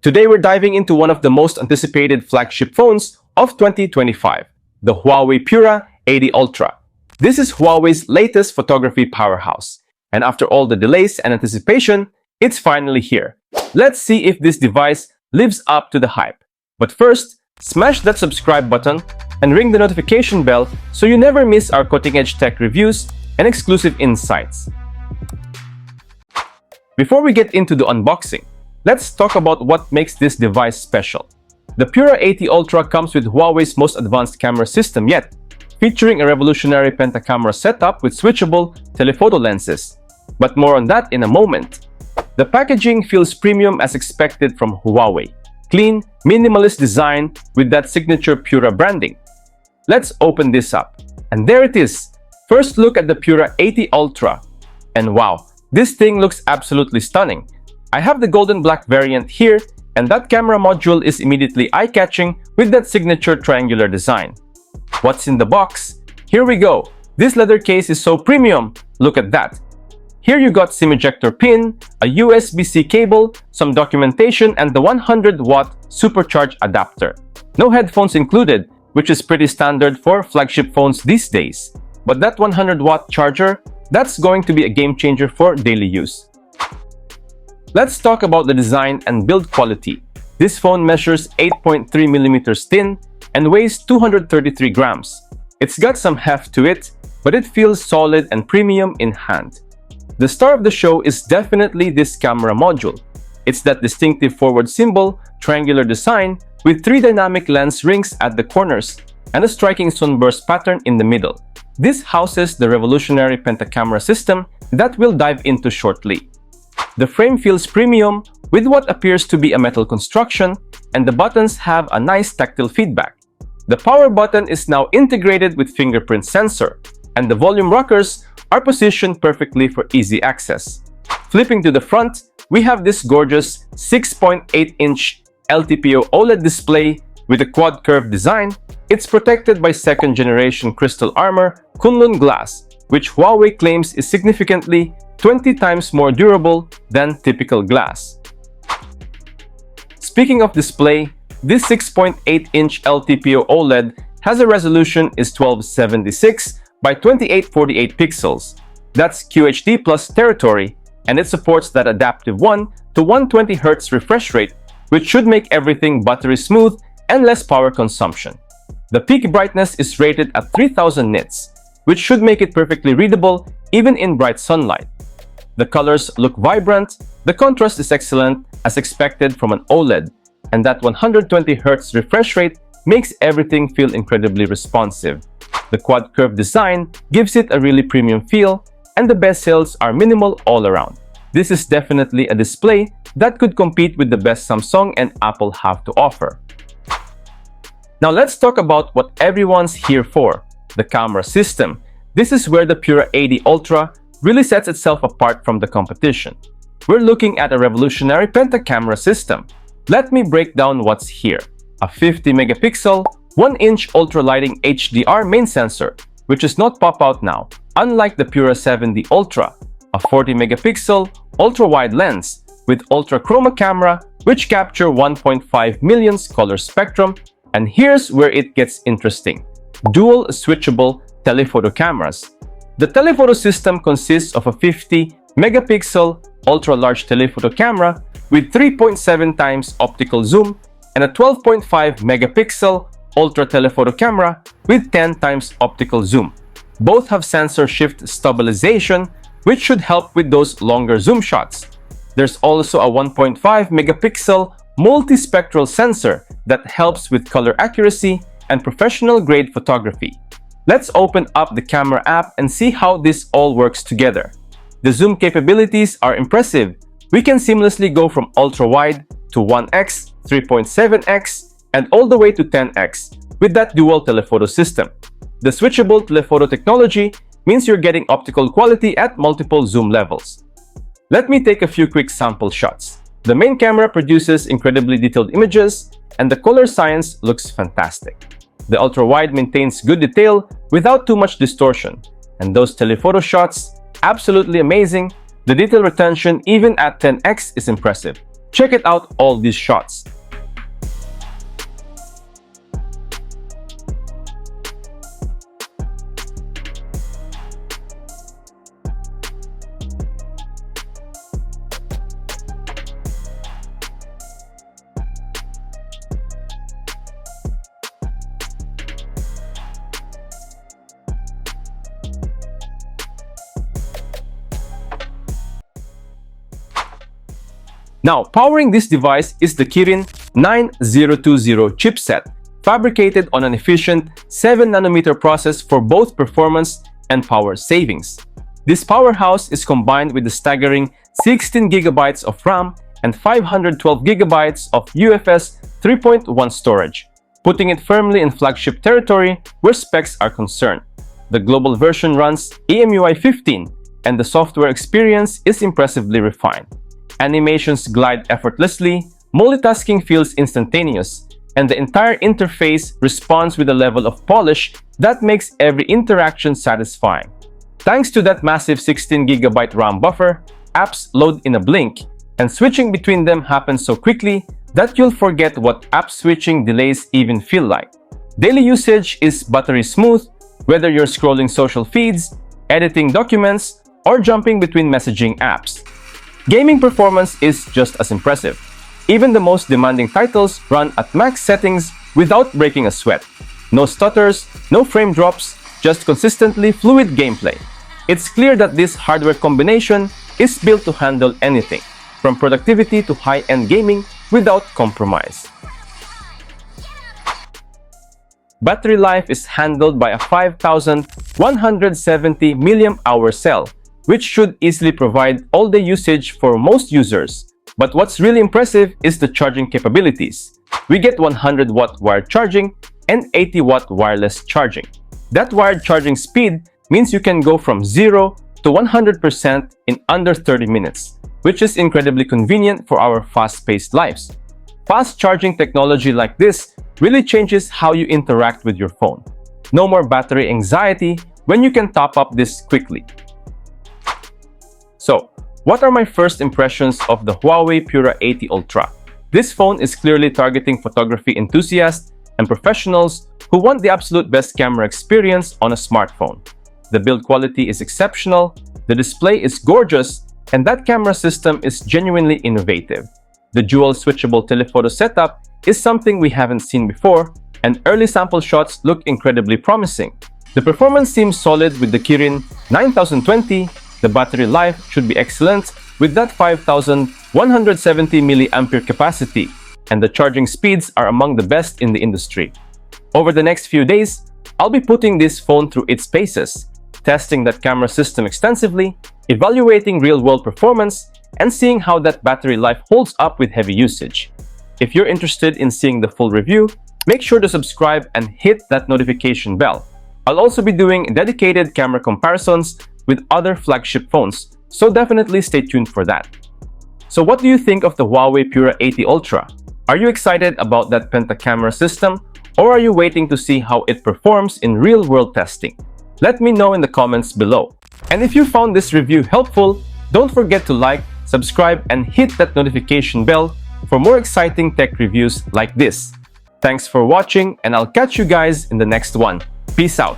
Today we're diving into one of the most anticipated flagship phones of 2025, the Huawei Pura 80 Ultra. This is Huawei's latest photography powerhouse, and after all the delays and anticipation, it's finally here. Let's see if this device lives up to the hype. But first, smash that subscribe button and ring the notification bell so you never miss our cutting-edge tech reviews and exclusive insights. Before we get into the unboxing, let's talk about what makes this device special. The Pura 80 Ultra comes with Huawei's most advanced camera system yet, featuring a revolutionary Penta Camera setup with switchable telephoto lenses. But more on that in a moment. The packaging feels premium as expected from Huawei. Clean, minimalist design with that signature Pura branding. Let's open this up. And there it is. First look at the Pura 80 Ultra. And wow, this thing looks absolutely stunning. I have the golden black variant here, and that camera module is immediately eye-catching with that signature triangular design. What's in the box? Here we go. This leather case is so premium. Look at that. Here you got SIM ejector pin, a USB-C cable, some documentation, and the 100-watt supercharged adapter. No headphones included, which is pretty standard for flagship phones these days. But that 100-watt charger, that's going to be a game changer for daily use. Let's talk about the design and build quality. This phone measures 8.3mm thin and weighs 233 grams. It's got some heft to it, but it feels solid and premium in hand. The star of the show is definitely this camera module. It's that distinctive forward symbol, triangular design, with 3 dynamic lens rings at the corners and a striking sunburst pattern in the middle. This houses the revolutionary Penta Camera System that we'll dive into shortly. The frame feels premium with what appears to be a metal construction, and the buttons have a nice tactile feedback. The power button is now integrated with fingerprint sensor, and the volume rockers are positioned perfectly for easy access. Flipping to the front, we have this gorgeous 6.8-inch LTPO OLED display with a quad curve design. It's protected by second-generation crystal armor Kunlun glass, which Huawei claims is significantly 20 times more durable than typical glass. Speaking of display, this 6.8-inch LTPO OLED has a resolution is 1276 by 2848 pixels. That's QHD plus territory, and it supports that adaptive 1 to 120 Hz refresh rate, which should make everything buttery smooth and less power consumption. The peak brightness is rated at 3000 nits, which should make it perfectly readable even in bright sunlight. The colors look vibrant, the contrast is excellent as expected from an OLED, and that 120 Hz refresh rate makes everything feel incredibly responsive. The quad curve design gives it a really premium feel, and the bezels are minimal all around. This is definitely a display that could compete with the best Samsung and Apple have to offer. Now let's talk about what everyone's here for, the camera system. This is where the Pura 80 Ultra really sets itself apart from the competition. We're looking at a revolutionary Penta Camera System. Let me break down what's here. A 50-megapixel, 1-inch ultra-lighting HDR main sensor, which is not pop-out now, unlike the Pura 70 Ultra. A 40-megapixel, ultra-wide lens with ultra-chroma camera, which capture 1.5 million color spectrum. And here's where it gets interesting. Dual switchable telephoto cameras. The telephoto system consists of a 50-megapixel ultra-large telephoto camera with 3.7 times optical zoom and a 12.5-megapixel ultra-telephoto camera with 10 times optical zoom. Both have sensor shift stabilization, which should help with those longer zoom shots. There's also a 1.5-megapixel multispectral sensor that helps with color accuracy and professional-grade photography. Let's open up the camera app and see how this all works together. The zoom capabilities are impressive. We can seamlessly go from ultra-wide to 1x, 3.7x, and all the way to 10x with that dual telephoto system. The switchable telephoto technology means you're getting optical quality at multiple zoom levels. Let me take a few quick sample shots. The main camera produces incredibly detailed images, and the color science looks fantastic. The ultra-wide maintains good detail without too much distortion, and those telephoto shots, absolutely amazing. The detail retention even at 10x is impressive. Check it out, all these shots. Now, powering this device is the Kirin 9020 chipset, fabricated on an efficient 7nm process for both performance and power savings. This powerhouse is combined with the staggering 16GB of RAM and 512GB of UFS 3.1 storage, putting it firmly in flagship territory where specs are concerned. The global version runs EMUI 15, and the software experience is impressively refined. Animations glide effortlessly, multitasking feels instantaneous, and the entire interface responds with a level of polish that makes every interaction satisfying. Thanks to that massive 16GB RAM buffer, apps load in a blink, and switching between them happens so quickly that you'll forget what app switching delays even feel like. Daily usage is buttery smooth, whether you're scrolling social feeds, editing documents, or jumping between messaging apps. Gaming performance is just as impressive. Even the most demanding titles run at max settings without breaking a sweat. No stutters, no frame drops, just consistently fluid gameplay. It's clear that this hardware combination is built to handle anything, from productivity to high-end gaming without compromise. Battery life is handled by a 5170 mAh cell, which should easily provide all-day usage for most users. But what's really impressive is the charging capabilities. We get 100W wired charging and 80W wireless charging. That wired charging speed means you can go from 0 to 100% in under 30 minutes, which is incredibly convenient for our fast-paced lives. Fast charging technology like this really changes how you interact with your phone. No more battery anxiety when you can top up this quickly. So, what are my first impressions of the Huawei Pura 80 Ultra? This phone is clearly targeting photography enthusiasts and professionals who want the absolute best camera experience on a smartphone. The build quality is exceptional, the display is gorgeous, and that camera system is genuinely innovative. The dual switchable telephoto setup is something we haven't seen before, and early sample shots look incredibly promising. The performance seems solid with the Kirin 9020. The battery life should be excellent with that 5170 mAh capacity, and the charging speeds are among the best in the industry. Over the next few days, I'll be putting this phone through its paces, testing that camera system extensively, evaluating real-world performance, and seeing how that battery life holds up with heavy usage. If you're interested in seeing the full review, make sure to subscribe and hit that notification bell. I'll also be doing dedicated camera comparisons with other flagship phones, so definitely stay tuned for that. So what do you think of the Huawei Pura 80 Ultra? Are you excited about that Penta Camera System, or are you waiting to see how it performs in real-world testing? Let me know in the comments below. And if you found this review helpful, don't forget to like, subscribe, and hit that notification bell for more exciting tech reviews like this. Thanks for watching, and I'll catch you guys in the next one. Peace out.